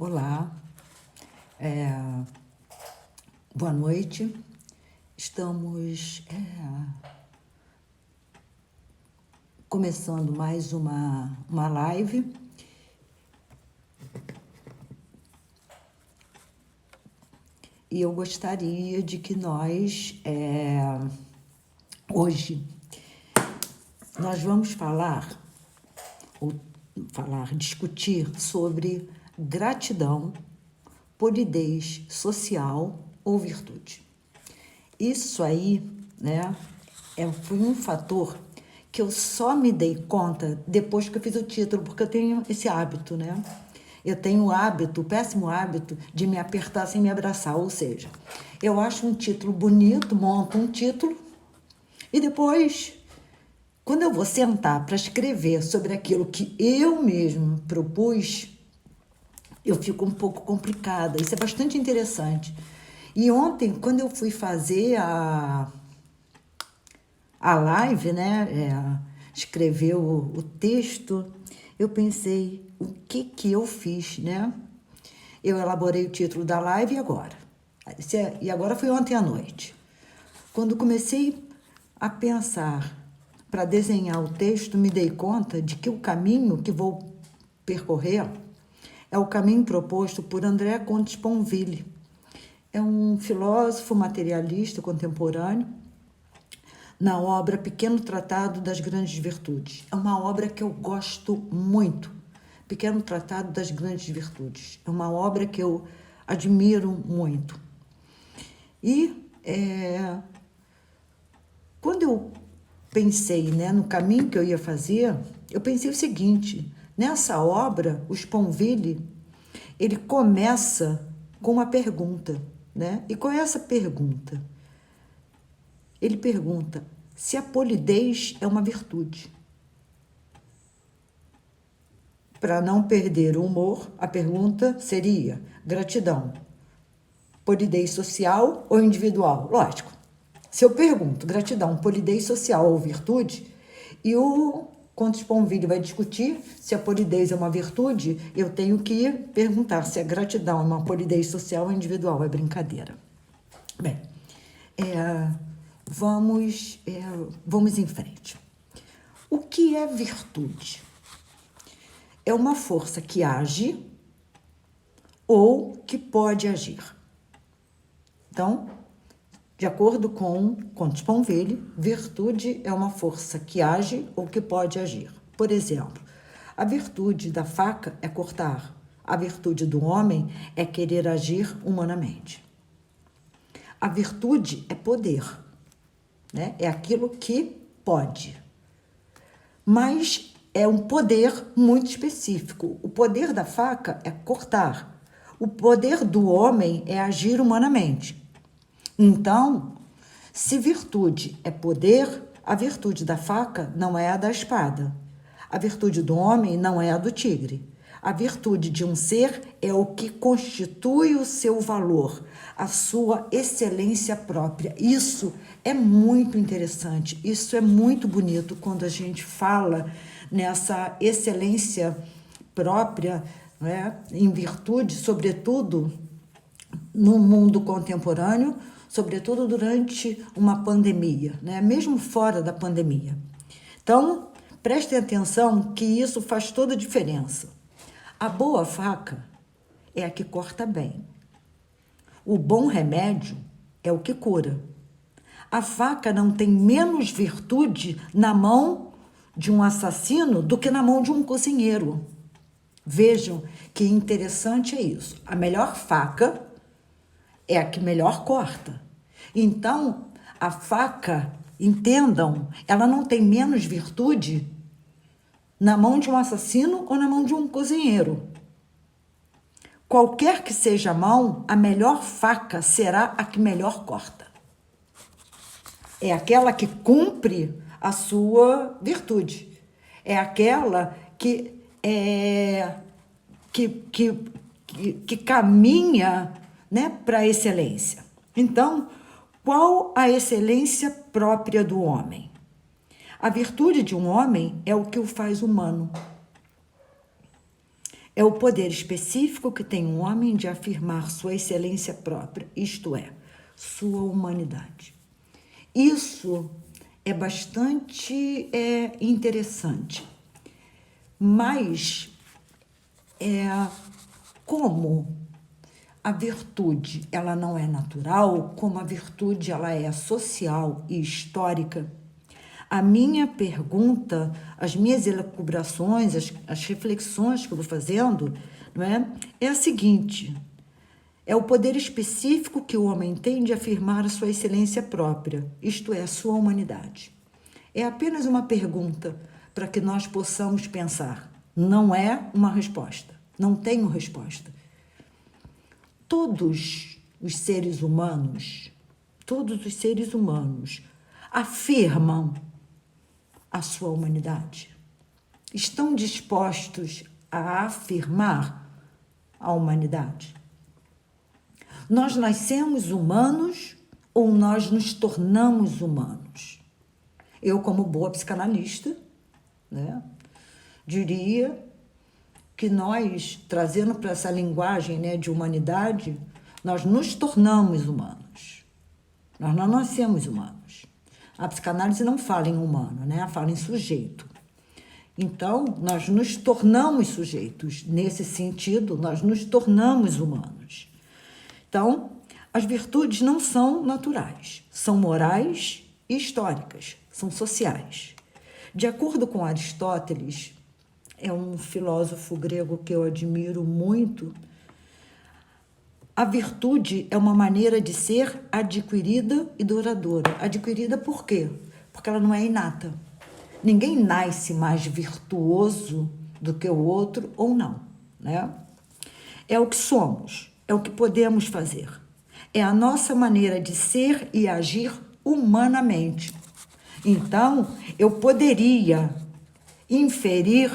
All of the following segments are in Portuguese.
Olá, boa noite. Estamos começando mais uma live e eu gostaria de que hoje, nós vamos discutir sobre gratidão, polidez social ou virtude. Isso aí, né, foi um fator que eu só me dei conta depois que eu fiz o título, porque eu tenho esse hábito, né? Eu tenho o péssimo hábito de me apertar sem me abraçar, ou seja, eu acho um título bonito, monto um título e depois, quando eu vou sentar para escrever sobre aquilo que eu mesmo propus, eu fico um pouco complicada. Isso é bastante interessante. E ontem, quando eu fui fazer a live, né, escrever o texto, eu pensei, o que eu fiz, né? Eu elaborei o título da live e agora foi ontem à noite. Quando comecei a pensar para desenhar o texto, me dei conta de que o caminho que vou percorrer é o caminho proposto por André Comte Sponville. É um filósofo materialista contemporâneo, na obra Pequeno Tratado das Grandes Virtudes. É uma obra que eu gosto muito. Pequeno Tratado das Grandes Virtudes. É uma obra que eu admiro muito. E quando eu pensei, né, no caminho que eu ia fazer, eu pensei o seguinte: nessa obra, o Sponville, ele começa com uma pergunta, né? E qual é essa pergunta? Ele pergunta se a polidez é uma virtude. Para não perder o humor, a pergunta seria: gratidão, polidez social ou individual? Lógico, se eu pergunto gratidão, polidez social ou virtude, e o Comte Sponville vai discutir se a polidez é uma virtude, eu tenho que perguntar se a gratidão é uma polidez social ou individual. É brincadeira. Bem, vamos em frente. O que é virtude? É uma força que age ou que pode agir. Então, de acordo com Comte Sponville, virtude é uma força que age ou que pode agir. Por exemplo, a virtude da faca é cortar. A virtude do homem é querer agir humanamente. A virtude é poder, né? É aquilo que pode. Mas é um poder muito específico. O poder da faca é cortar. O poder do homem é agir humanamente. Então, se virtude é poder, a virtude da faca não é a da espada. A virtude do homem não é a do tigre. A virtude de um ser é o que constitui o seu valor, a sua excelência própria. Isso é muito interessante, isso é muito bonito quando a gente fala nessa excelência própria, né, em virtude, sobretudo no mundo contemporâneo, sobretudo durante uma pandemia, né, mesmo fora da pandemia. Então, prestem atenção que isso faz toda a diferença. A boa faca é a que corta bem. O bom remédio é o que cura. A faca não tem menos virtude na mão de um assassino do que na mão de um cozinheiro. Vejam que interessante é isso. A melhor faca é a que melhor corta. Então, a faca, entendam, ela não tem menos virtude na mão de um assassino ou na mão de um cozinheiro. Qualquer que seja a mão, a melhor faca será a que melhor corta. É aquela que cumpre a sua virtude. É aquela que caminha, né, para a excelência. Então, qual a excelência própria do homem? A virtude de um homem é o que o faz humano. é o poder específico que tem um homem de afirmar sua excelência própria, isto é, sua humanidade. Isso é bastante interessante, mas como a virtude ela não é natural, como a virtude ela é social e histórica, a minha pergunta, as minhas elucubrações, as reflexões que eu vou fazendo, não é a seguinte: é o poder específico que o homem tem de afirmar a sua excelência própria, isto é, a sua humanidade. É apenas uma pergunta para que nós possamos pensar. Não é uma resposta. Não tenho resposta. Todos os seres humanos afirmam a sua humanidade. Estão dispostos a afirmar a humanidade. Nós nascemos humanos ou nós nos tornamos humanos? Eu, como boa psicanalista, né, diria que nós, trazendo para essa linguagem, né, de humanidade, nós nos tornamos humanos. Nós não nascemos humanos. A psicanálise não fala em humano, né, fala em sujeito. Então, nós nos tornamos sujeitos. Nesse sentido, nós nos tornamos humanos. Então, as virtudes não são naturais, são morais e históricas, são sociais. De acordo com Aristóteles, é um filósofo grego que eu admiro muito, a virtude é uma maneira de ser adquirida e duradoura. Adquirida por quê? Porque ela não é inata. Ninguém nasce mais virtuoso do que o outro ou não, né? É o que somos. É o que podemos fazer. É a nossa maneira de ser e agir humanamente. Então, eu poderia inferir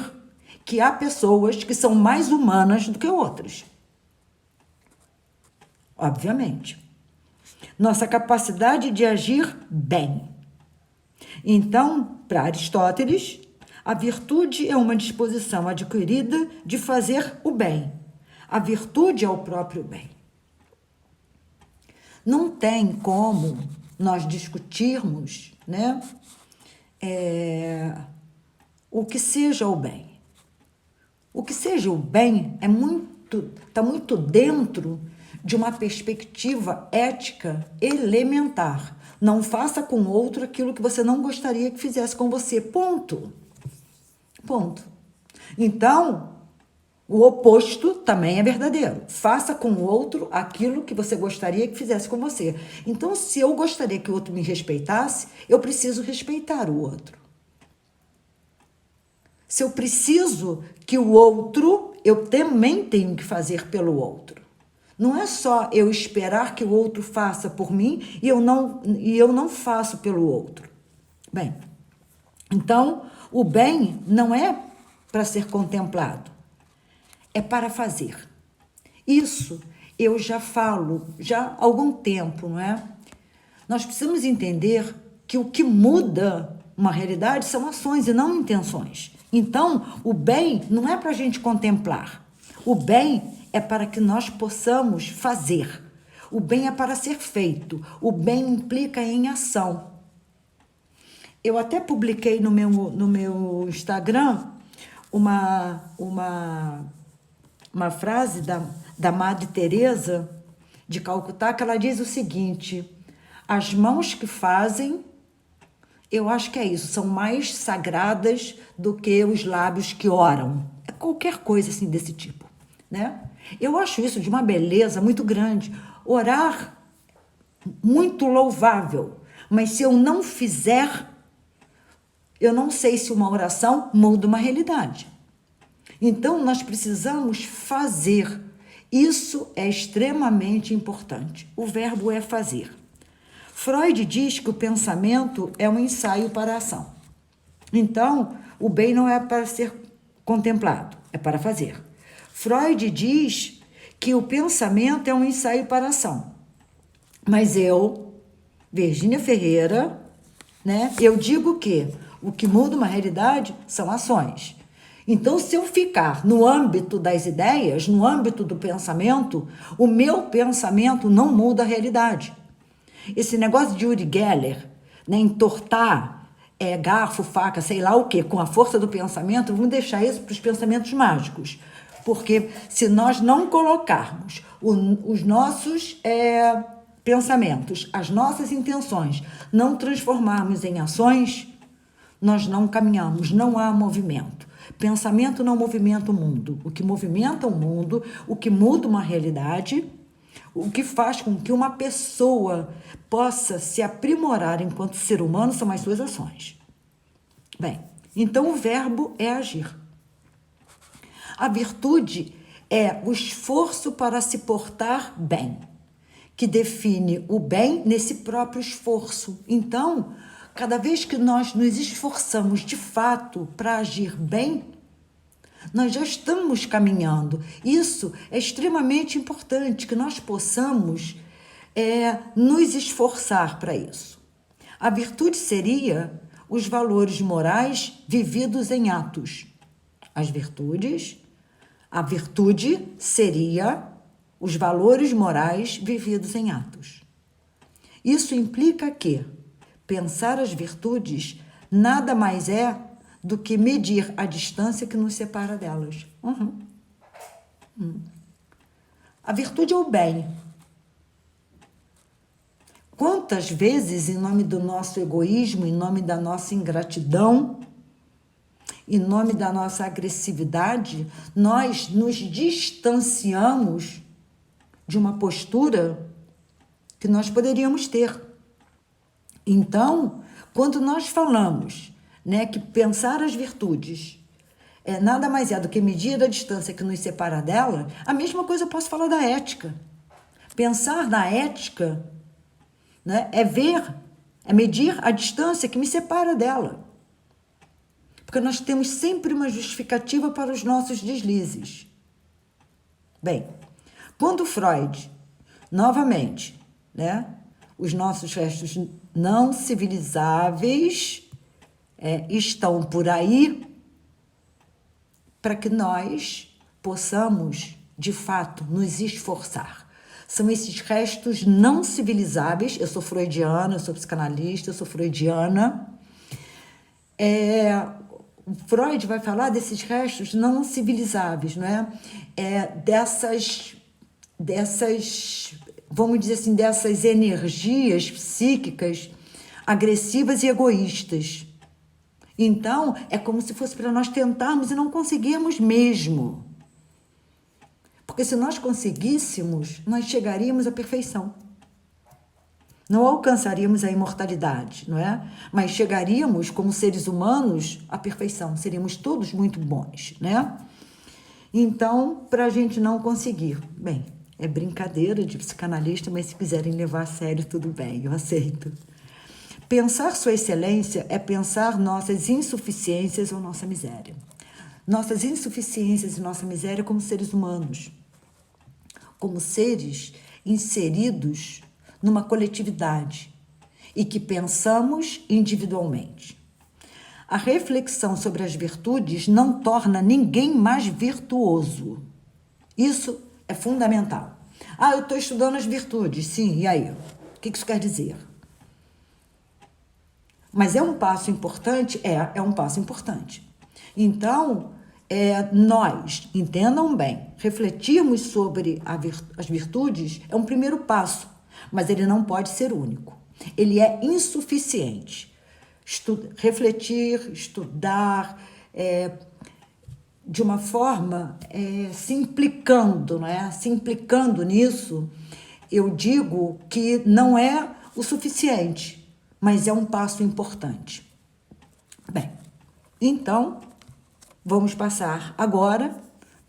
que há pessoas que são mais humanas do que outras. Obviamente. Nossa capacidade de agir bem. Então, para Aristóteles, a virtude é uma disposição adquirida de fazer o bem. A virtude é o próprio bem. Não tem como nós discutirmos, né, o que seja o bem. O que seja o bem está muito dentro de uma perspectiva ética elementar. Não faça com o outro aquilo que você não gostaria que fizesse com você. Ponto. Ponto. Então, o oposto também é verdadeiro. Faça com o outro aquilo que você gostaria que fizesse com você. Então, se eu gostaria que o outro me respeitasse, eu preciso respeitar o outro. Se eu preciso que o outro, eu também tenho que fazer pelo outro. Não é só eu esperar que o outro faça por mim e eu não faço pelo outro. Bem, então, o bem não é para ser contemplado. É para fazer. Isso eu já falo há algum tempo, não é? Nós precisamos entender que o que muda uma realidade são ações e não intenções. Então, o bem não é para a gente contemplar. O bem é para que nós possamos fazer. O bem é para ser feito. O bem implica em ação. Eu até publiquei no meu Instagram uma frase da Madre Teresa de Calcutá, que ela diz o seguinte: as mãos que fazem, eu acho que é isso, são mais sagradas do que os lábios que oram. É qualquer coisa assim desse tipo, né? Eu acho isso de uma beleza muito grande. Orar, muito louvável, mas se eu não fizer, eu não sei se uma oração muda uma realidade. Então, nós precisamos fazer. Isso é extremamente importante. O verbo é fazer. Freud diz que o pensamento é um ensaio para a ação. Então, o bem não é para ser contemplado, é para fazer. Freud diz que o pensamento é um ensaio para a ação. Mas eu, Virgínia Ferreira, né, eu digo que o que muda uma realidade são ações. Então, se eu ficar no âmbito das ideias, no âmbito do pensamento, o meu pensamento não muda a realidade. Esse negócio de Uri Geller, né, entortar garfo, faca, sei lá o quê, com a força do pensamento, vamos deixar isso para os pensamentos mágicos. Porque se nós não colocarmos os nossos pensamentos, as nossas intenções, não transformarmos em ações, nós não caminhamos, não há movimento. Pensamento não movimenta o mundo. O que movimenta o mundo, o que muda uma realidade, o que faz com que uma pessoa possa se aprimorar enquanto ser humano são as suas ações. Bem, então o verbo é agir. A virtude é o esforço para se portar bem, que define o bem nesse próprio esforço. Então, cada vez que nós nos esforçamos de fato para agir bem, nós já estamos caminhando. Isso é extremamente importante, que nós possamos nos esforçar para isso. A virtude seria os valores morais vividos em atos. A virtude seria os valores morais vividos em atos. Isso implica que pensar as virtudes nada mais é do que medir a distância que nos separa delas. A virtude é o bem. Quantas vezes, em nome do nosso egoísmo, em nome da nossa ingratidão, em nome da nossa agressividade, nós nos distanciamos de uma postura que nós poderíamos ter. Então, quando nós falamos, né, que pensar as virtudes nada mais é do que medir a distância que nos separa dela, a mesma coisa eu posso falar da ética. Pensar na ética, né, é medir a distância que me separa dela. Porque nós temos sempre uma justificativa para os nossos deslizes. Bem, quando Freud, novamente, né, os nossos restos não civilizáveis estão por aí para que nós possamos, de fato, nos esforçar. São esses restos não civilizáveis. Eu sou freudiana, eu sou psicanalista, eu sou freudiana. Freud vai falar desses restos não civilizáveis, não é? Dessas, vamos dizer assim, dessas energias psíquicas agressivas e egoístas. Então, é como se fosse para nós tentarmos e não conseguirmos mesmo. Porque se nós conseguíssemos, nós chegaríamos à perfeição. Não alcançaríamos a imortalidade, não é? Mas chegaríamos, como seres humanos, à perfeição. Seríamos todos muito bons, né? Então, para a gente não conseguir, bem, é brincadeira de psicanalista, mas se quiserem levar a sério, tudo bem, eu aceito. Pensar sua excelência é pensar nossas insuficiências ou nossa miséria. Nossas insuficiências e nossa miséria como seres humanos, como seres inseridos numa coletividade e que pensamos individualmente. A reflexão sobre as virtudes não torna ninguém mais virtuoso. Isso é fundamental. Eu estou estudando as virtudes. Sim, e aí? O que isso quer dizer? Mas é um passo importante? É um passo importante. Então, nós, entendam bem, refletirmos sobre as virtudes é um primeiro passo, mas ele não pode ser único. Ele é insuficiente. Refletir, estudar, de uma forma se implicando, não é? Se implicando nisso, eu digo que não é o suficiente, mas é um passo importante. Bem, então, vamos passar agora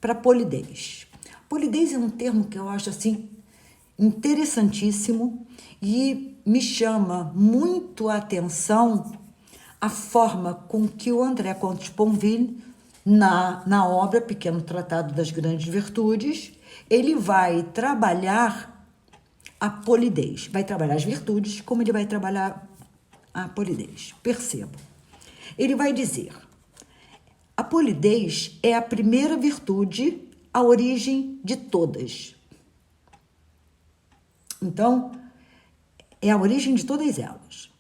para polidez. Polidez é um termo que eu acho assim interessantíssimo e me chama muito a atenção a forma com que o André Comte-Sponville, na obra Pequeno Tratado das Grandes Virtudes, ele vai trabalhar a polidez. Vai trabalhar as virtudes, como ele vai trabalhar a polidez. Perceba. Ele vai dizer: A polidez é a primeira virtude, a origem de todas. Então, é a origem de todas elas.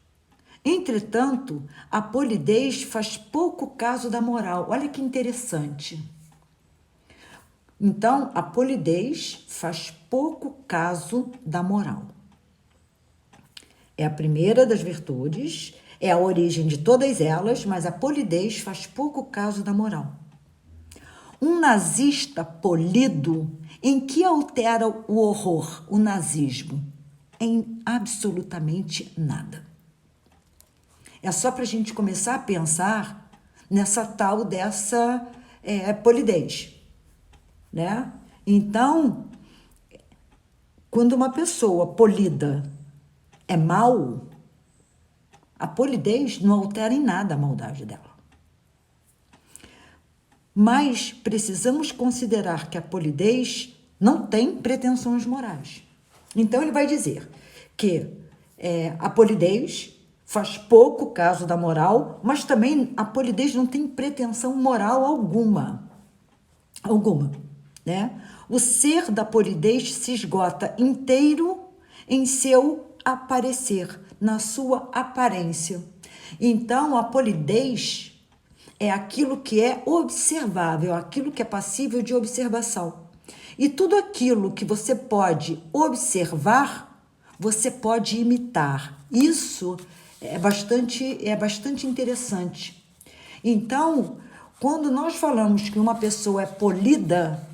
Entretanto, a polidez faz pouco caso da moral. Olha que interessante. Então, a polidez faz pouco caso da moral. É a primeira das virtudes, é a origem de todas elas, mas a polidez faz pouco caso da moral. Um nazista polido, em que altera o horror, o nazismo? Em absolutamente nada. É só para a gente começar a pensar nessa tal dessa polidez, né? Então, quando uma pessoa polida é mal, a polidez não altera em nada a maldade dela. Mas precisamos considerar que a polidez não tem pretensões morais. Então, ele vai dizer que a polidez faz pouco caso da moral, mas também a polidez não tem pretensão moral alguma. Alguma, né? O ser da polidez se esgota inteiro em seu aparecer, na sua aparência. Então, a polidez é aquilo que é observável, aquilo que é passível de observação. E tudo aquilo que você pode observar, você pode imitar. Isso é bastante interessante. Então, quando nós falamos que uma pessoa é polida,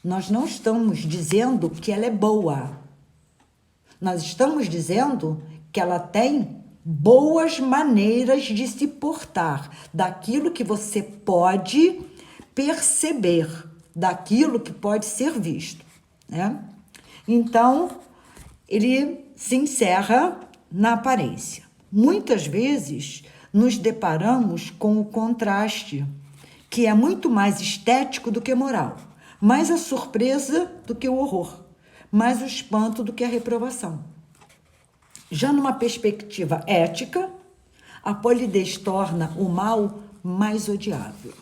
nós não estamos dizendo que ela é boa. Nós estamos dizendo que ela tem boas maneiras de se portar, daquilo que você pode perceber, daquilo que pode ser visto, né? Então, ele se encerra na aparência. Muitas vezes nos deparamos com o contraste, que é muito mais estético do que moral, mais a surpresa do que o horror, mais o espanto do que a reprovação. Já numa perspectiva ética, a polidez torna o mal mais odiável.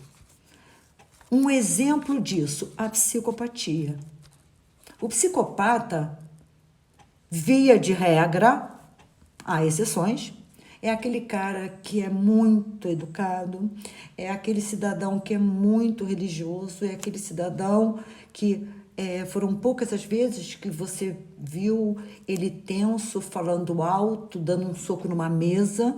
Um exemplo disso, a psicopatia. O psicopata, via de regra, há exceções, é aquele cara que é muito educado, é aquele cidadão que é muito religioso, é aquele cidadão que foram poucas as vezes que você viu ele tenso, falando alto, dando um soco numa mesa.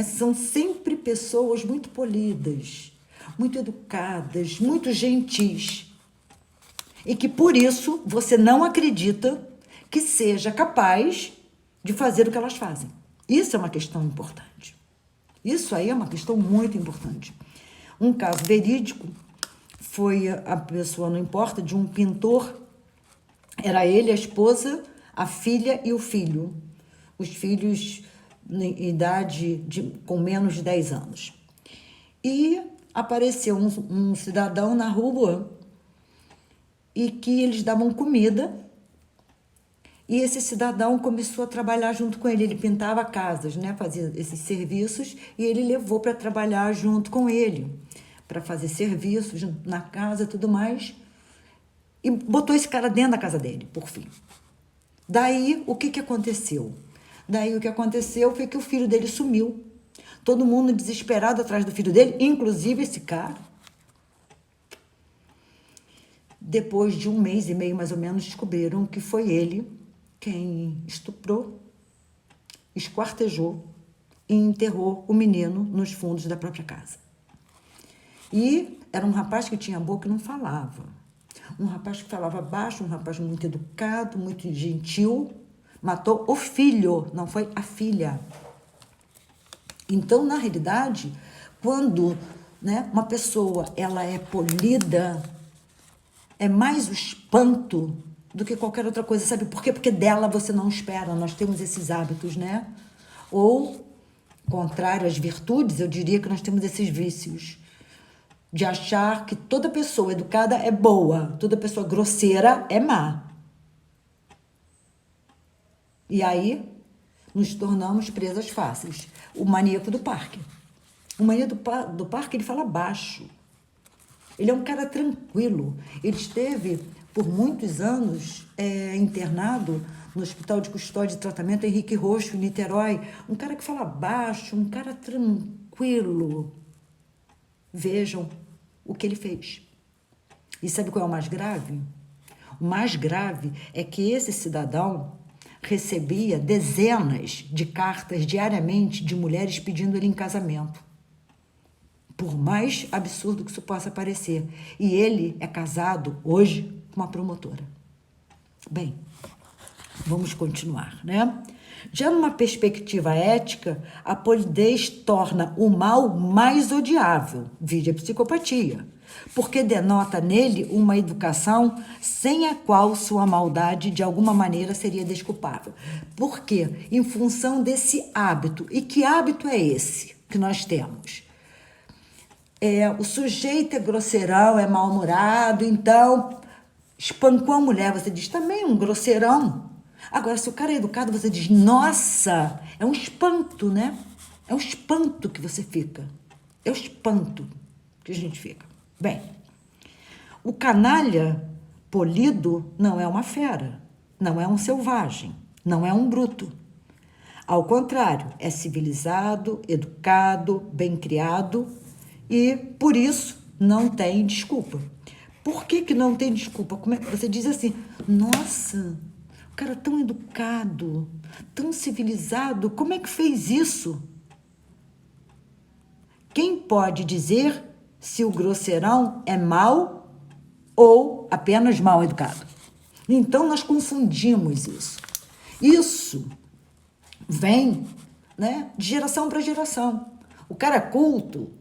São sempre pessoas muito polidas, muito educadas, muito gentis. E que por isso você não acredita que seja capaz de fazer o que elas fazem. Isso é uma questão importante. Isso aí é uma questão muito importante. Um caso verídico foi a pessoa, não importa, de um pintor. Era ele, a esposa, a filha e o filho. Os filhos em idade com menos de 10 anos. E apareceu um cidadão na rua e que eles davam comida. E esse cidadão começou a trabalhar junto com ele. Ele pintava casas, né? Fazia esses serviços e ele levou para trabalhar junto com ele, para fazer serviços na casa e tudo mais. E botou esse cara dentro da casa dele, por fim. Daí, o que aconteceu? Daí, o que aconteceu foi que o filho dele sumiu. Todo mundo desesperado atrás do filho dele, inclusive esse cara. Depois de 1 mês e meio, mais ou menos, descobriram que foi ele quem estuprou, esquartejou e enterrou o menino nos fundos da própria casa. E era um rapaz que tinha boca e não falava. Um rapaz que falava baixo, um rapaz muito educado, muito gentil. Matou o filho, não foi a filha. Então, na realidade, quando uma pessoa ela é polida, é mais o espanto do que qualquer outra coisa. Sabe por quê? Porque dela você não espera. Nós temos esses hábitos, né? Ou, contrário às virtudes, eu diria que nós temos esses vícios de achar que toda pessoa educada é boa, toda pessoa grosseira é má. E aí, nos tornamos presas fáceis. O maníaco do parque. O marido do parque, ele fala baixo. Ele é um cara tranquilo. Ele esteve por muitos anos internado no Hospital de Custódia e Tratamento Henrique Roxo, em Niterói. Um cara que fala baixo, um cara tranquilo. Vejam o que ele fez. E sabe qual é o mais grave? O mais grave é que esse cidadão recebia dezenas de cartas diariamente de mulheres pedindo ele em casamento. Por mais absurdo que isso possa parecer. E ele é casado hoje com uma promotora. Bem, vamos continuar, né? Já numa perspectiva ética, a polidez torna o mal mais odiável, vide a psicopatia, porque denota nele uma educação sem a qual sua maldade de alguma maneira seria desculpável. Por quê? Em função desse hábito. E que hábito é esse que nós temos? O sujeito é grosseirão, é mal-humorado, então espancou a mulher, você diz, também é um grosseirão. Agora, se o cara é educado, você diz, nossa, é um espanto, né? É um espanto que você fica. É o espanto que a gente fica. Bem, o canalha polido não é uma fera, não é um selvagem, não é um bruto. Ao contrário, é civilizado, educado, bem criado e, por isso, não tem desculpa. Por que não tem desculpa? Como é que você diz assim, nossa, o cara tão educado, tão civilizado, como é que fez isso? Quem pode dizer se o grosseirão é mau ou apenas mal educado? Então, nós confundimos isso. Isso vem, né, de geração para geração. O cara culto,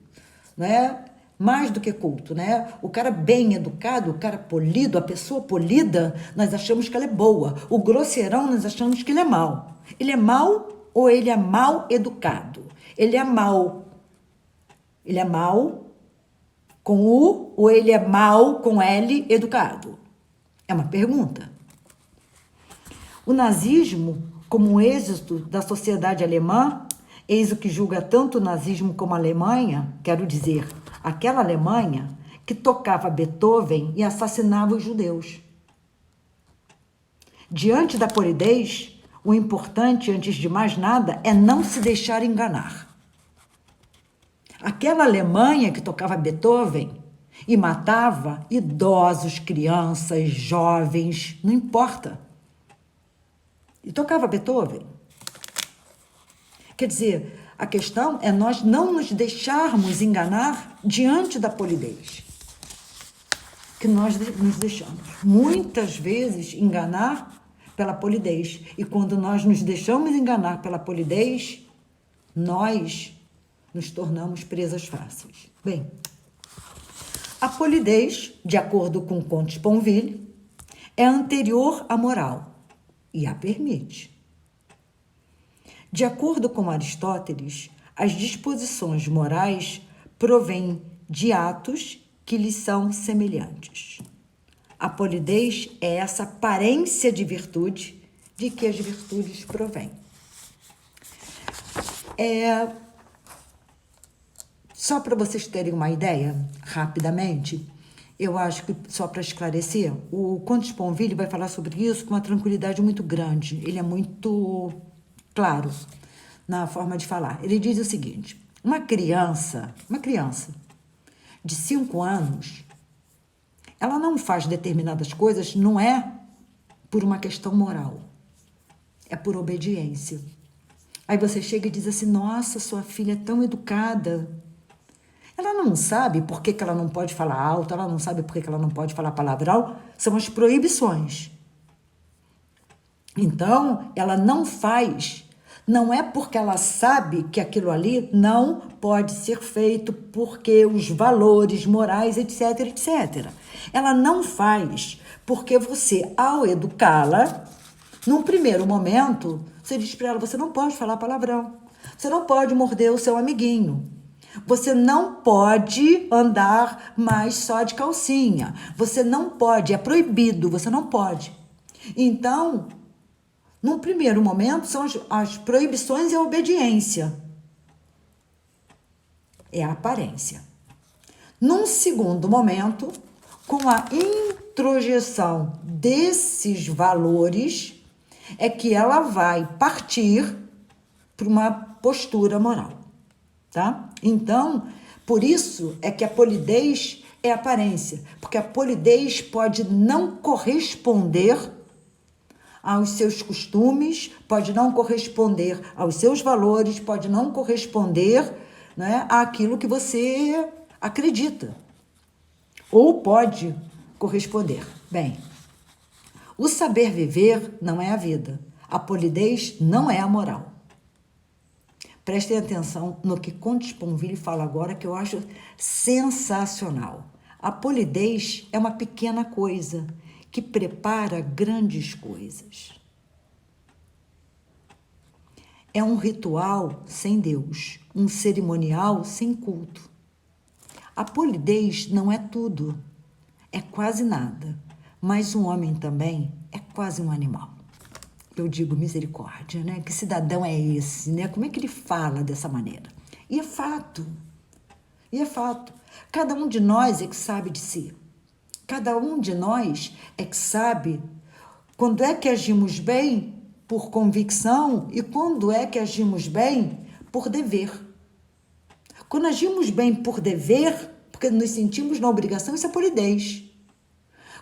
né, mais do que culto, né? O cara bem educado, o cara polido, a pessoa polida, nós achamos que ela é boa. O grosseirão, nós achamos que ele é mau. Ele é mau ou ele é mal educado? Ele é mau. Ele é mau com U ou ele é mal com L educado? É uma pergunta. O nazismo, como um êxito da sociedade alemã, eis o que julga tanto o nazismo como a Alemanha, quero dizer, aquela Alemanha que tocava Beethoven e assassinava os judeus. Diante da polidez, o importante, antes de mais nada, é não se deixar enganar. Aquela Alemanha que tocava Beethoven e matava idosos, crianças, jovens, não importa. E tocava Beethoven. Quer dizer, a questão é nós não nos deixarmos enganar diante da polidez. Que nós nos deixamos, muitas vezes, enganar pela polidez. E quando nós nos deixamos enganar pela polidez, nós nos tornamos presas fáceis. Bem, a polidez, de acordo com Comte Sponville, é anterior à moral e a permite. De acordo com Aristóteles, as disposições morais provêm de atos que lhes são semelhantes. A polidez é essa aparência de virtude de que as virtudes provêm. Só para vocês terem uma ideia, rapidamente, eu acho que, só para esclarecer, o Comte Sponville vai falar sobre isso com uma tranquilidade muito grande. Ele é muito claro na forma de falar. Ele diz o seguinte, uma criança de 5 anos, ela não faz determinadas coisas, não é por uma questão moral, é por obediência. Aí você chega e diz assim, nossa, sua filha é tão educada. Ela não sabe por que ela não pode falar alto, ela não sabe por que ela não pode falar palavrão, são as proibições. Então, ela não faz, não é porque ela sabe que aquilo ali não pode ser feito porque os valores morais, etc, etc. Ela não faz porque você, ao educá-la, num primeiro momento, você diz para ela, você não pode falar palavrão, você não pode morder o seu amiguinho, você não pode andar mais só de calcinha, você não pode, é proibido, você não pode. Então, num primeiro momento, são as proibições e a obediência. é a aparência. Num segundo momento, com a introjeção desses valores, é que ela vai partir para uma postura moral, tá? Então, por isso é que a polidez é aparência, porque a polidez pode não corresponder aos seus costumes, pode não corresponder aos seus valores, pode não corresponder, né, àquilo que você acredita. Ou pode corresponder. Bem, o saber viver não é a vida. A polidez não é a moral. Prestem atenção no que Comte Sponville fala agora, que eu acho sensacional. A polidez é uma pequena coisa que prepara grandes coisas. É um ritual sem Deus, um cerimonial sem culto. A polidez não é tudo, é quase nada, mas um homem também é quase um animal. Eu digo misericórdia, né? Que cidadão é esse, né? Como é que ele fala dessa maneira? E é fato. E é fato. Cada um de nós é que sabe de si. Cada um de nós é que sabe quando é que agimos bem por convicção e quando é que agimos bem por dever. Quando agimos bem por dever, porque nos sentimos na obrigação, isso é polidez.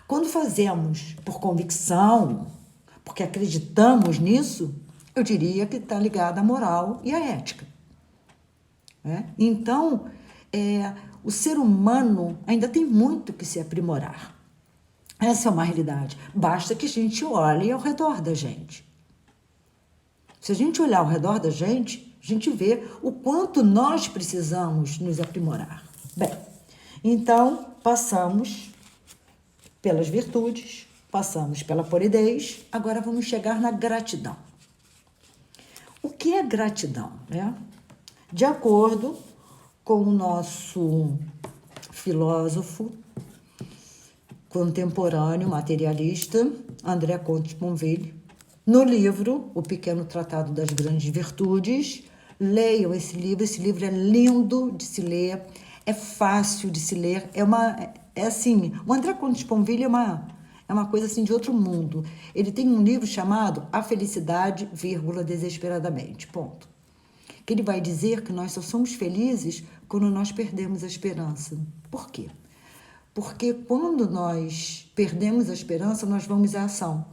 Quando fazemos por convicção, porque acreditamos nisso, eu diria que está ligado à moral e à ética. Então, o ser humano ainda tem muito que se aprimorar. Essa é uma realidade. Basta que a gente olhe ao redor da gente. Se a gente olhar ao redor da gente, a gente vê o quanto nós precisamos nos aprimorar. Bem, então, passamos pelas virtudes, passamos pela polidez, agora vamos chegar na gratidão. O que é gratidão, né? De acordo com o nosso filósofo contemporâneo, materialista, André Comte Sponville, no livro O Pequeno Tratado das Grandes Virtudes, leiam esse livro é lindo de se ler, é fácil de se ler, assim, o André Comte Sponville é uma coisa assim de outro mundo. Ele tem um livro chamado A Felicidade, Desesperadamente, ponto. Que ele vai dizer que nós só somos felizes quando nós perdemos a esperança. Por quê? Porque quando nós perdemos a esperança, nós vamos à ação.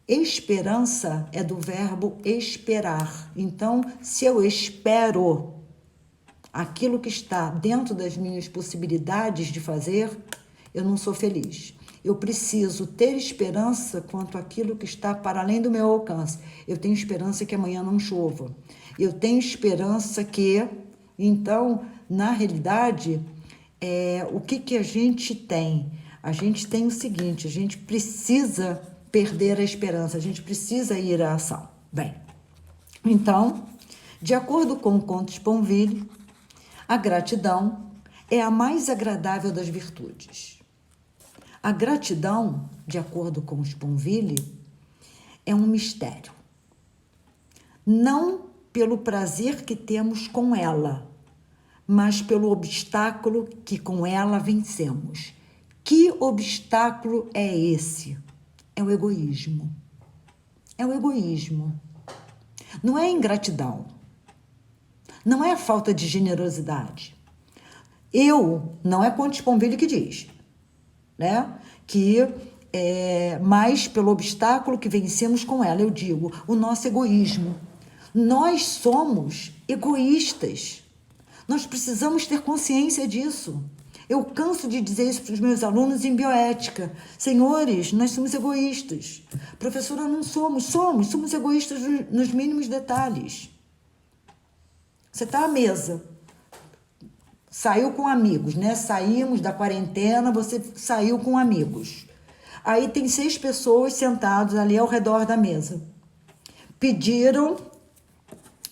Esperança é do verbo esperar. Então, se eu espero aquilo que está dentro das minhas possibilidades de fazer, eu não sou feliz. Eu preciso ter esperança quanto àquilo que está para além do meu alcance. Eu tenho esperança que amanhã não chova. Eu tenho esperança que... Então, na realidade, o que a gente tem? A gente tem o seguinte, a gente precisa perder a esperança, a gente precisa ir à ação. Bem, então, de acordo com o Comte Sponville, a gratidão é a mais agradável das virtudes. A gratidão, de acordo com Sponville, é um mistério. Não pelo prazer que temos com ela, mas pelo obstáculo que com ela vencemos. Que obstáculo é esse? É o egoísmo. É o egoísmo. Não é a ingratidão. Não é a falta de generosidade. Não é Comte Sponville que diz, né? Que é mais pelo obstáculo que vencemos com ela. Eu digo, o nosso egoísmo. Nós somos egoístas. Nós precisamos ter consciência disso. Eu canso de dizer isso para os meus alunos em bioética. Senhores, nós somos egoístas. Professora, não somos egoístas nos mínimos detalhes. Você está à mesa, saiu com amigos, né? Saímos da quarentena, você saiu com amigos. Aí tem 6 pessoas sentadas ali ao redor da mesa. Pediram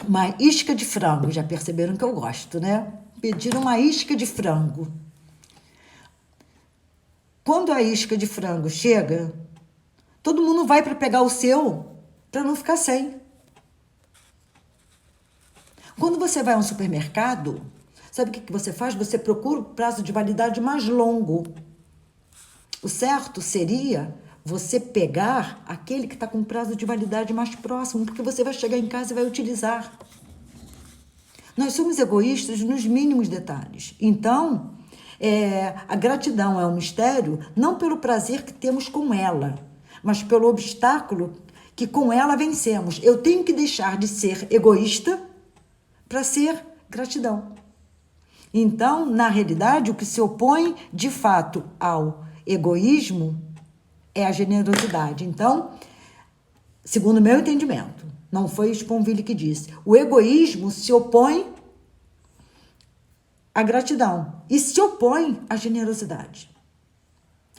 uma isca de frango, já perceberam que eu gosto, né? Pediram uma isca de frango. Quando a isca de frango chega, todo mundo vai para pegar o seu, para não ficar sem. Quando você vai a um supermercado, sabe o que você faz? Você procura o prazo de validade mais longo. O certo seria você pegar aquele que está com prazo de validade mais próximo, porque você vai chegar em casa e vai utilizar. Nós somos egoístas nos mínimos detalhes. Então, a gratidão é um mistério, não pelo prazer que temos com ela, mas pelo obstáculo que com ela vencemos. Eu tenho que deixar de ser egoísta para ser gratidão. Então, na realidade, o que se opõe, de fato, ao egoísmo é a generosidade. Então, segundo o meu entendimento, não foi Sponville que disse, o egoísmo se opõe à gratidão e se opõe à generosidade.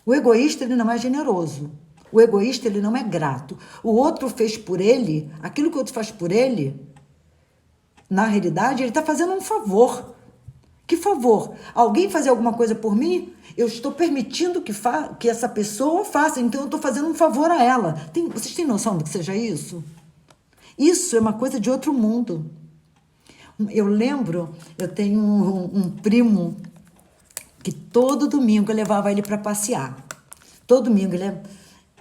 O egoísta, ele não é generoso. O egoísta, ele não é grato. O outro fez por ele, aquilo que o outro faz por ele, na realidade, ele está fazendo um favor. Que favor? Alguém fazer alguma coisa por mim? Eu estou permitindo que essa pessoa faça, então eu estou fazendo um favor a ela. Vocês têm noção do que seja isso? Isso é uma coisa de outro mundo. Eu lembro, eu tenho um primo que todo domingo eu levava ele para passear. Todo domingo, ele é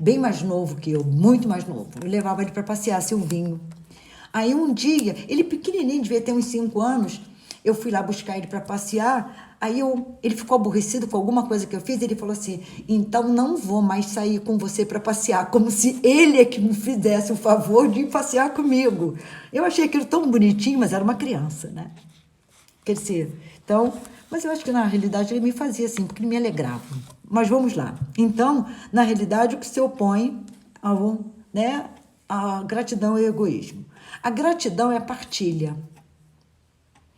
bem mais novo que eu, muito mais novo. Eu levava ele para passear, Silvinho. Aí um dia, ele pequenininho, devia ter uns 5 anos, eu fui lá buscar ele para passear, aí ele ficou aborrecido com alguma coisa que eu fiz, ele falou assim, então não vou mais sair com você para passear, como se ele é que me fizesse o favor de ir passear comigo. Eu achei aquilo tão bonitinho, mas era uma criança, né? Quer dizer, então, mas eu acho que na realidade ele me fazia assim, porque ele me alegrava. Mas vamos lá. Então, na realidade, o que se opõe ao, né, a gratidão e o egoísmo. A gratidão é a partilha.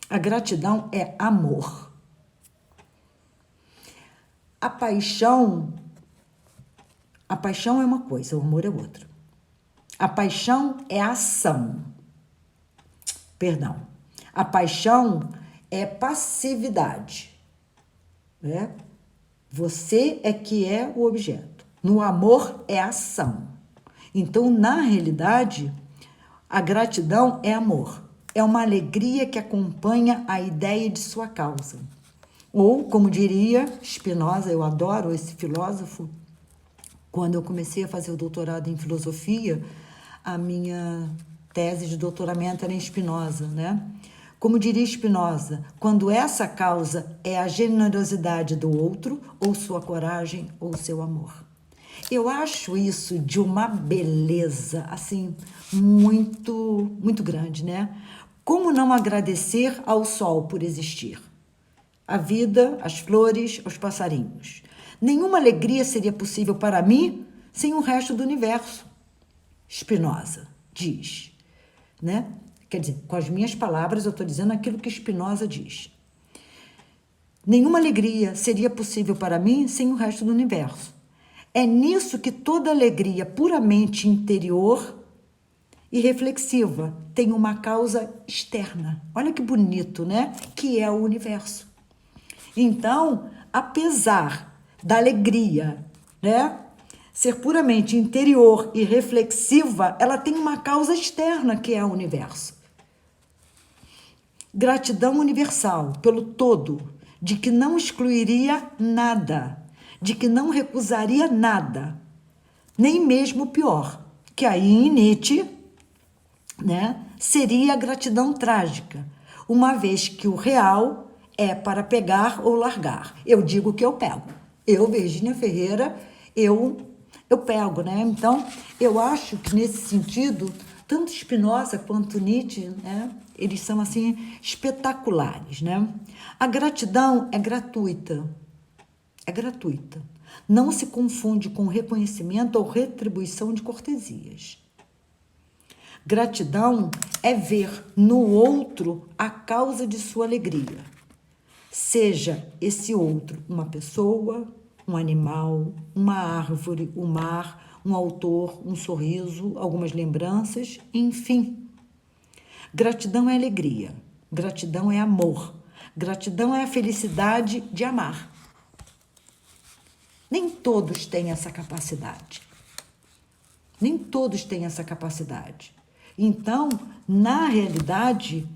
A gratidão é amor. A paixão é uma coisa, o amor é outra. A paixão é ação. Perdão. A paixão é passividade. Né? Você é que é o objeto. No amor é ação. Então, na realidade, a gratidão é amor. É uma alegria que acompanha a ideia de sua causa. Ou, como diria Spinoza, eu adoro esse filósofo, quando eu comecei a fazer o doutorado em filosofia, a minha tese de doutoramento era em Spinoza, né? Como diria Spinoza, quando essa causa é a generosidade do outro, ou sua coragem, ou seu amor. Eu acho isso de uma beleza, assim, muito, muito grande, né? Como não agradecer ao sol por existir? A vida, as flores, os passarinhos. Nenhuma alegria seria possível para mim sem o resto do universo. Spinoza diz, né? Quer dizer, com as minhas palavras eu estou dizendo aquilo que Spinoza diz. Nenhuma alegria seria possível para mim sem o resto do universo. É nisso que toda alegria puramente interior e reflexiva tem uma causa externa. Olha que bonito, né? Que é o universo. Então, apesar da alegria, né, ser puramente interior e reflexiva, ela tem uma causa externa, que é o universo. Gratidão universal pelo todo, de que não excluiria nada, de que não recusaria nada, nem mesmo o pior, que aí em Nietzsche, né, seria a gratidão trágica, uma vez que o real é para pegar ou largar. Eu digo que eu pego. Eu, Virgínia Ferreira, eu pego, né? Então, eu acho que nesse sentido, tanto Spinoza quanto Nietzsche, né, eles são assim espetaculares, né? A gratidão é gratuita. É gratuita. Não se confunde com reconhecimento ou retribuição de cortesias. Gratidão é ver no outro a causa de sua alegria. Seja esse outro uma pessoa, um animal, uma árvore, o mar, um autor, um sorriso, algumas lembranças, enfim. Gratidão é alegria, gratidão é amor, gratidão é a felicidade de amar. Nem todos têm essa capacidade. Nem todos têm essa capacidade. Então, na realidade,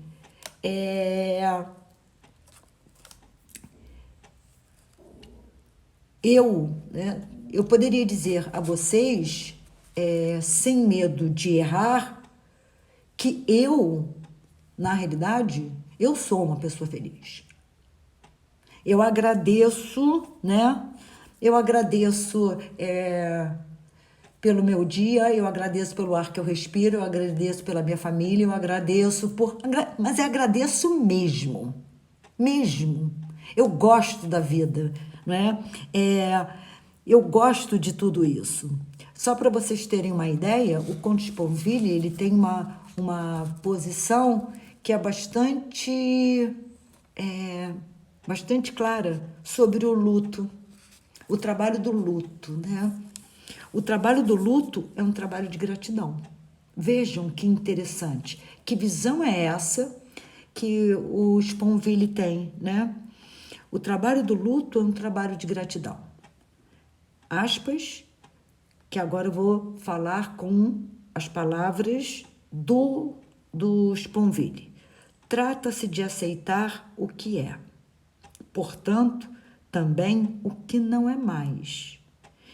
eu poderia dizer a vocês, sem medo de errar, que na realidade, eu sou uma pessoa feliz. Eu agradeço, né? Eu agradeço pelo meu dia, eu agradeço pelo ar que eu respiro, eu agradeço pela minha família, eu agradeço mas eu agradeço mesmo. Mesmo. Eu gosto da vida, né? Eu gosto de tudo isso. Só para vocês terem uma ideia, o Conde Sponville, ele tem uma posição que é bastante clara sobre o luto, o trabalho do luto, né? O trabalho do luto é um trabalho de gratidão. Vejam que interessante, que visão é essa que o Sponville tem, né? O trabalho do luto é um trabalho de gratidão. Aspas, que agora eu vou falar com as palavras do Sponville. Trata-se de aceitar o que é, portanto, também o que não é mais,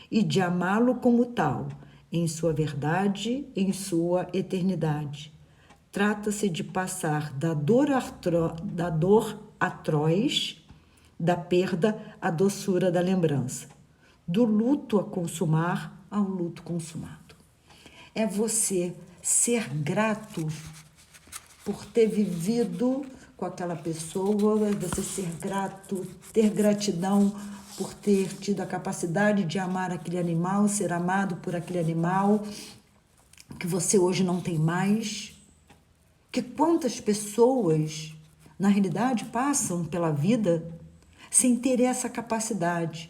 e de amá-lo como tal, em sua verdade, em sua eternidade. Trata-se de passar da dor atroz, da perda à doçura da lembrança, do luto a consumar ao luto consumado. É você ser grato por ter vivido com aquela pessoa, você ser grato, ter gratidão por ter tido a capacidade de amar aquele animal, ser amado por aquele animal que você hoje não tem mais. Que quantas pessoas, na realidade, passam pela vida sem ter essa capacidade,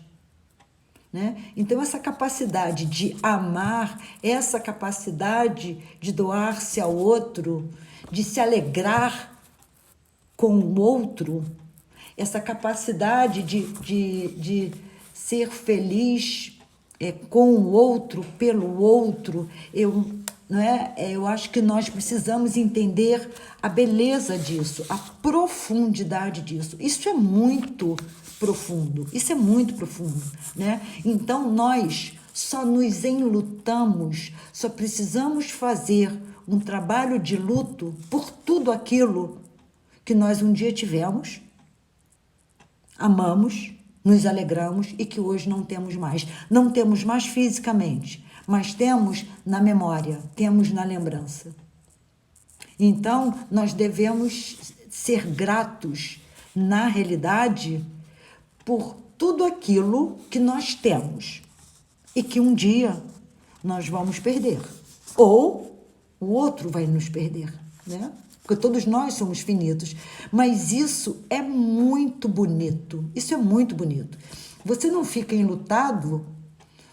né? Então, essa capacidade de amar, essa capacidade de doar-se ao outro, de se alegrar com o outro, essa capacidade de ser feliz com o outro, pelo outro, eu acho que nós precisamos entender a beleza disso, a profundidade disso. Isso é muito profundo, né? Então, nós só nos enlutamos, só precisamos fazer um trabalho de luto por tudo aquilo que nós um dia tivemos, amamos, nos alegramos e que hoje não temos mais. Não temos mais fisicamente, mas temos na memória, temos na lembrança. Então, nós devemos ser gratos, na realidade, por tudo aquilo que nós temos e que um dia nós vamos perder. Ou o outro vai nos perder, né? Porque todos nós somos finitos. Mas isso é muito bonito. Isso é muito bonito. Você não fica enlutado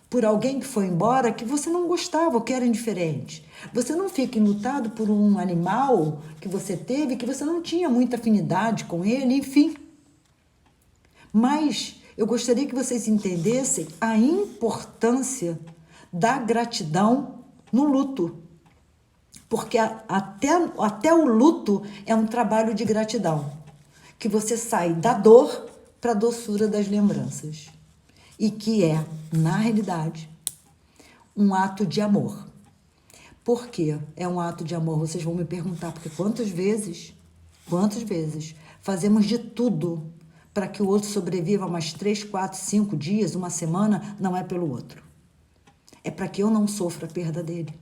por alguém que foi embora que você não gostava, que era indiferente. Você não fica enlutado por um animal que você teve, que você não tinha muita afinidade com ele, enfim. Mas eu gostaria que vocês entendessem a importância da gratidão no luto. Porque até o luto é um trabalho de gratidão. Que você sai da dor para a doçura das lembranças. E que é, na realidade, um ato de amor. Por que é um ato de amor? Vocês vão me perguntar, porque quantas vezes fazemos de tudo para que o outro sobreviva mais 3, 4, 5 dias, uma semana, não é pelo outro. É para que eu não sofra a perda dele.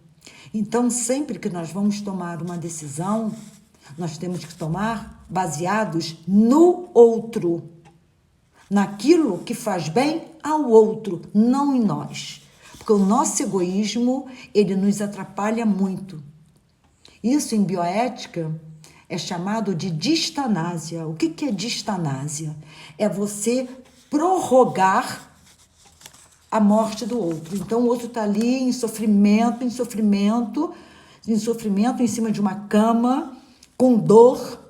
Então, sempre que nós vamos tomar uma decisão, nós temos que tomar baseados no outro, naquilo que faz bem ao outro, não em nós. Porque o nosso egoísmo, ele nos atrapalha muito. Isso em bioética é chamado de distanásia. O que é distanásia? É você prorrogar a morte do outro. Então, o outro está ali em sofrimento, em cima de uma cama, com dor,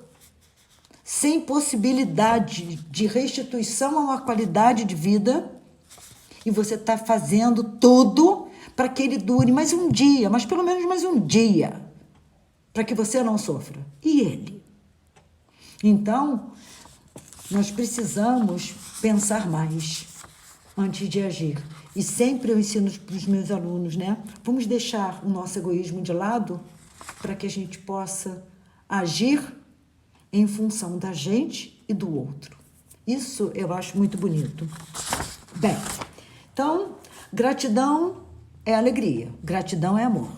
sem possibilidade de restituição a uma qualidade de vida, e você está fazendo tudo para que ele dure mais um dia, mas pelo menos mais um dia, para que você não sofra. E ele? Então, nós precisamos pensar mais. antes de agir. E sempre eu ensino para os meus alunos, né? Vamos deixar o nosso egoísmo de lado para que a gente possa agir em função da gente e do outro. Isso eu acho muito bonito. Bem, então, gratidão é alegria, gratidão é amor.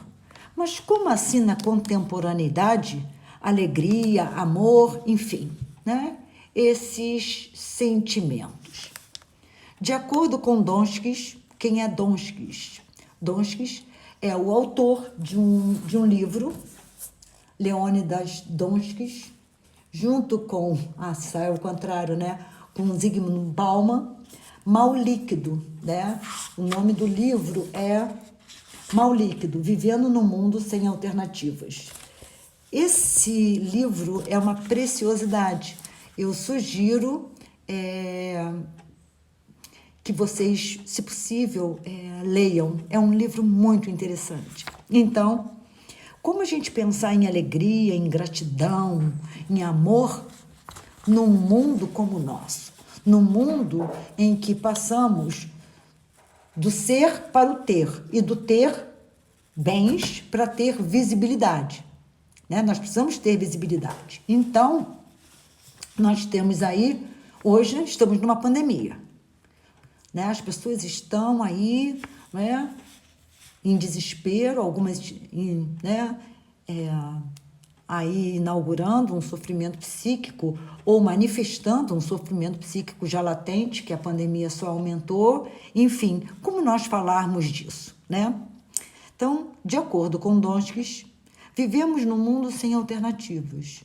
Mas como assim na contemporaneidade, alegria, amor, enfim, né? Esses sentimentos. De acordo com Donskis, quem é Donskis? Donskis é o autor de um livro, Leônidas Donskis, junto com, saiu ao contrário, né? Com Zygmunt Bauman, Mal Líquido, né? O nome do livro é Mal Líquido, Vivendo no Mundo Sem Alternativas. Esse livro é uma preciosidade. Eu sugiro que vocês, se possível, leiam. É um livro muito interessante. Então, como a gente pensar em alegria, em gratidão, em amor, num mundo como o nosso? Num mundo em que passamos do ser para o ter, e do ter bens para ter visibilidade. Né? Nós precisamos ter visibilidade. Então, nós temos aí, hoje, estamos numa pandemia. Né? As pessoas estão aí, né, em desespero, algumas aí inaugurando um sofrimento psíquico ou manifestando um sofrimento psíquico já latente, que a pandemia só aumentou. Enfim, como nós falarmos disso, né? Então, de acordo com Donskis, vivemos num mundo sem alternativas.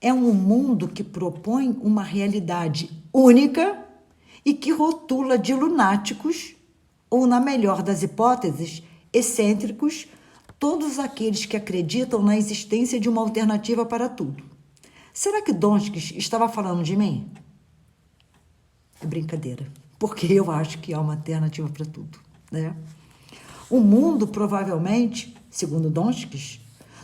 É um mundo que propõe uma realidade única e que rotula de lunáticos, ou, na melhor das hipóteses, excêntricos, todos aqueles que acreditam na existência de uma alternativa para tudo. Será que Donskis estava falando de mim? É brincadeira, porque eu acho que há uma alternativa para tudo, né? O mundo, provavelmente, segundo Donskis,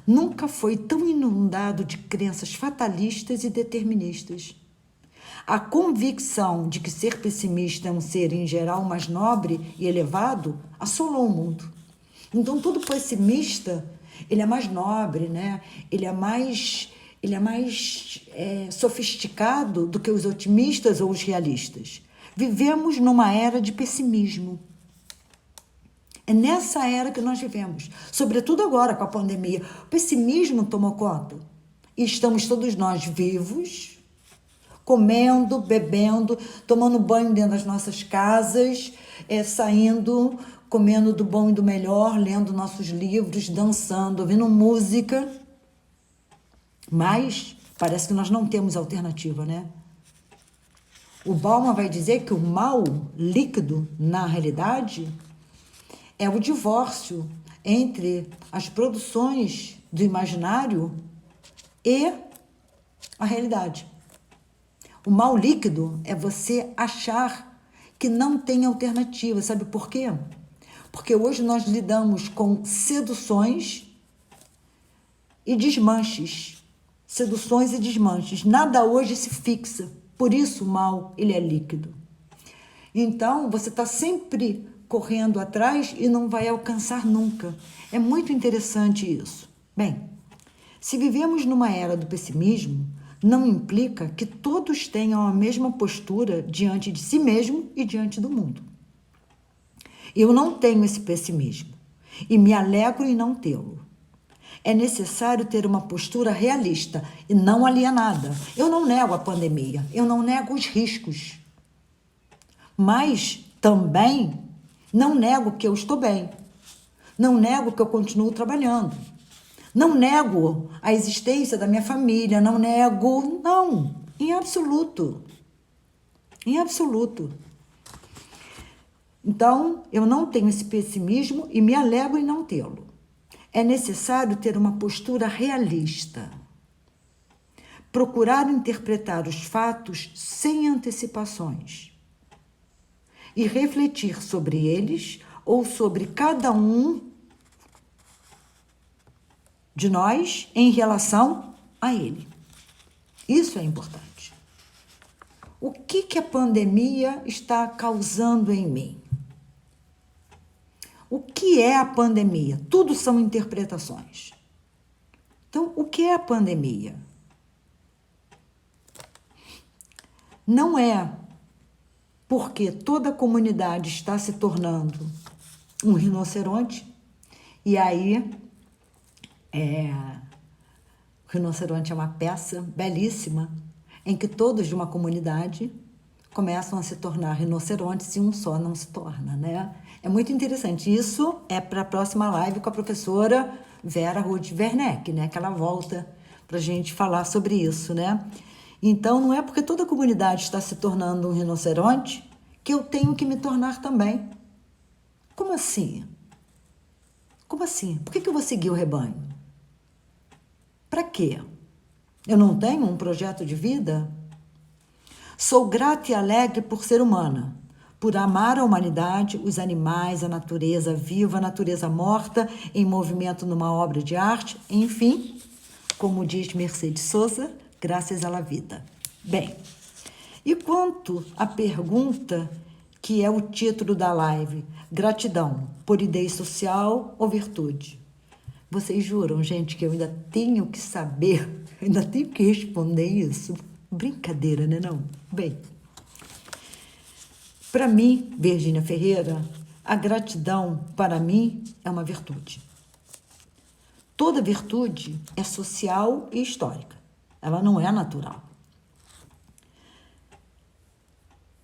nunca foi tão inundado de crenças fatalistas e deterministas. A convicção de que ser pessimista é um ser, em geral, mais nobre e elevado assolou o mundo. Então, todo pessimista, ele é mais nobre, né? Ele é mais sofisticado do que os otimistas ou os realistas. Vivemos numa era de pessimismo. É nessa era que nós vivemos, sobretudo agora com a pandemia. O pessimismo tomou conta. E estamos todos nós vivos, comendo, bebendo, tomando banho dentro das nossas casas, saindo, comendo do bom e do melhor, lendo nossos livros, dançando, ouvindo música. Mas parece que nós não temos alternativa, né? O Bauman vai dizer que o mal líquido, na realidade, é o divórcio entre as produções do imaginário e a realidade. O mal líquido é você achar que não tem alternativa. Sabe por quê? Porque hoje nós lidamos com seduções e desmanches. Seduções e desmanches. Nada hoje se fixa. Por isso o mal, ele é líquido. Então, você está sempre correndo atrás e não vai alcançar nunca. É muito interessante isso. Bem, se vivemos numa era do pessimismo, não implica que todos tenham a mesma postura diante de si mesmo e diante do mundo. Eu não tenho esse pessimismo e me alegro em não tê-lo. É necessário ter uma postura realista e não alienada. Eu não nego a pandemia, eu não nego os riscos, mas também não nego que eu estou bem, não nego que eu continuo trabalhando, não nego a existência da minha família, não nego, não, em absoluto, em absoluto. Então, eu não tenho esse pessimismo e me alegro em não tê-lo. É necessário ter uma postura realista, procurar interpretar os fatos sem antecipações e refletir sobre eles ou sobre cada um de nós em relação a ele. Isso é importante. O que a pandemia está causando em mim? O que é a pandemia? Tudo são interpretações. Então, o que é a pandemia? Não é porque toda a comunidade está se tornando um rinoceronte, e aí o rinoceronte é uma peça belíssima em que todos de uma comunidade começam a se tornar rinocerontes e um só não se torna, né? É muito interessante. Isso é para a próxima live com a professora Vera Ruth Werneck, né? Que ela volta para a gente falar sobre isso, né? Então, não é porque toda a comunidade está se tornando um rinoceronte que eu tenho que me tornar também. Como assim? Como assim? Por que eu vou seguir o rebanho? Para quê? Eu não tenho um projeto de vida? Sou grata e alegre por ser humana, por amar a humanidade, os animais, a natureza viva, a natureza morta, em movimento numa obra de arte, enfim, como diz Mercedes Sosa, graças à vida. Bem, e quanto à pergunta que é o título da live, gratidão, polidez social ou virtude? Vocês juram, gente, que eu ainda tenho que saber, ainda tenho que responder isso? Brincadeira, né, não? Bem, para mim, Virgínia Ferreira, a gratidão, para mim, é uma virtude. Toda virtude é social e histórica. Ela não é natural.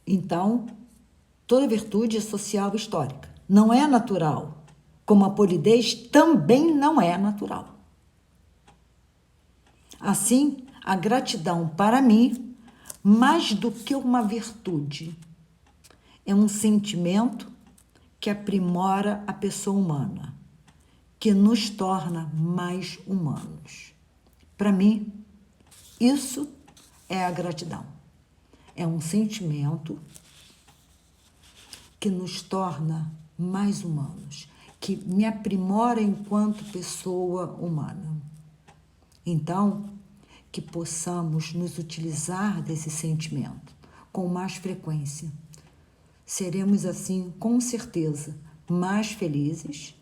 Então, toda virtude é social e histórica. Não é natural. Como a polidez também não é natural. Assim, a gratidão, para mim, mais do que uma virtude, é um sentimento que aprimora a pessoa humana, que nos torna mais humanos. Para mim, isso é a gratidão. É um sentimento que nos torna mais humanos, que me aprimora enquanto pessoa humana. Então, que possamos nos utilizar desse sentimento com mais frequência. Seremos assim, com certeza, mais felizes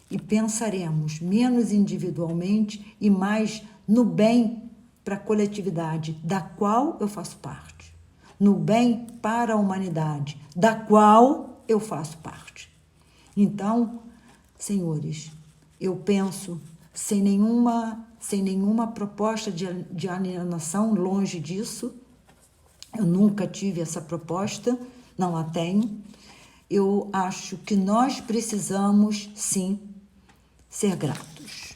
e pensaremos menos individualmente e mais no bem para a coletividade, da qual eu faço parte. No bem para a humanidade, da qual eu faço parte. Então, senhores, eu penso sem nenhuma proposta de alienação, longe disso. Eu nunca tive essa proposta, não a tenho. Eu acho que nós precisamos, sim, ser gratos.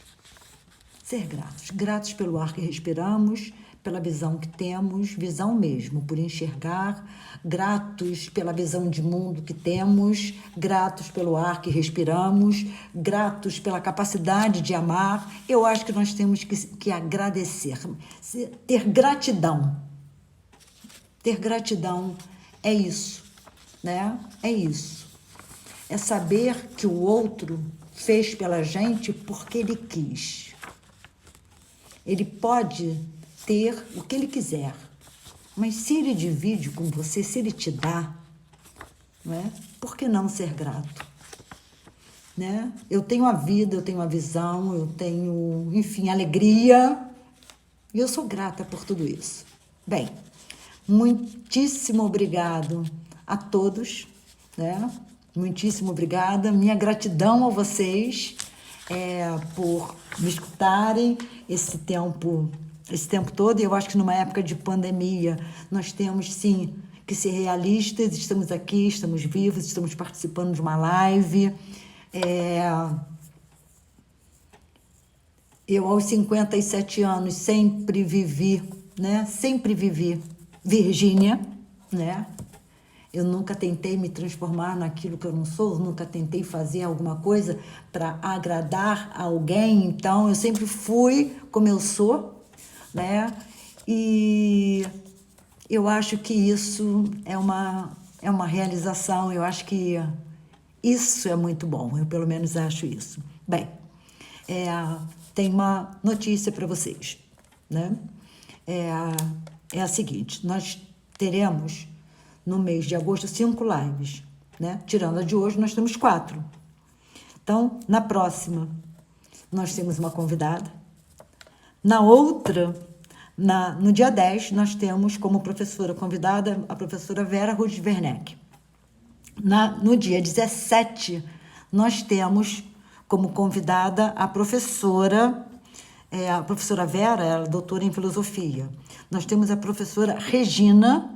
Ser gratos. Gratos pelo ar que respiramos, pela visão que temos, visão mesmo, por enxergar, gratos pela visão de mundo que temos, gratos pelo ar que respiramos, gratos pela capacidade de amar. Eu acho que nós temos que agradecer, ter gratidão. Ter gratidão é isso, né? É isso. É saber que o outro fez pela gente porque ele quis. Ele pode ter o que ele quiser, mas se ele divide com você, se ele te dá, não é? Por que não ser grato? Né? Eu tenho a vida, eu tenho a visão, eu tenho, enfim, alegria, e eu sou grata por tudo isso. Bem, muitíssimo obrigado a todos, né? Muitíssimo obrigada. Minha gratidão a vocês por me escutarem esse tempo todo. Eu acho que numa época de pandemia nós temos, sim, que ser realistas. Estamos aqui, estamos vivos, estamos participando de uma live. Eu, aos 57 anos, sempre vivi, né? Sempre vivi Virgínia, né? Eu nunca tentei me transformar naquilo que eu não sou, nunca tentei fazer alguma coisa para agradar alguém, então eu sempre fui como eu sou, né? E eu acho que isso é uma realização, eu acho que isso é muito bom, eu pelo menos acho isso. Bem, tem uma notícia para vocês, né? É a seguinte, nós teremos, no mês de agosto, 5 lives, né? Tirando a de hoje, nós temos 4. Então, na próxima, nós temos uma convidada. Na outra, no dia 10, nós temos como professora convidada a professora Vera Ruth Werneck. No dia 17, nós temos como convidada a professora Vera, ela é doutora em filosofia. Nós temos a professora Regina,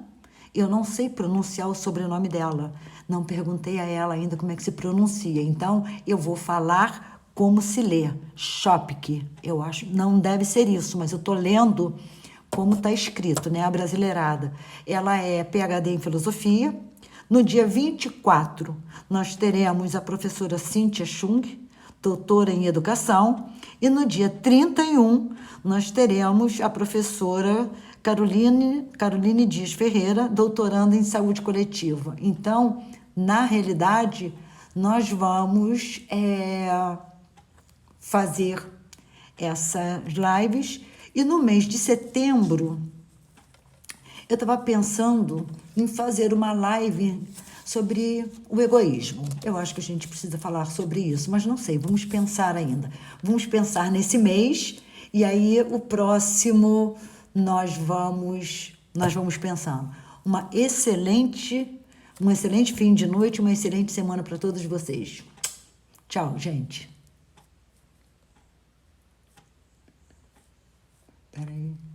eu não sei pronunciar o sobrenome dela, não perguntei a ela ainda como é que se pronuncia, então eu vou falar como se lê, Schopke, eu acho, não deve ser isso, mas eu estou lendo como está escrito, né, a brasileirada. Ela é PhD em filosofia. No dia 24, nós teremos a professora Cíntia Chung, doutora em educação, e no dia 31, nós teremos a professora Caroline Dias Ferreira, doutoranda em saúde coletiva. Então, na realidade, nós vamos fazer essas lives, e no mês de setembro, eu estava pensando em fazer uma live sobre o egoísmo. Eu acho que a gente precisa falar sobre isso, mas não sei, vamos pensar ainda. Vamos pensar nesse mês, e aí o próximo nós vamos pensando. Um excelente fim de noite, uma excelente semana para todos vocês. Tchau, gente. Peraí.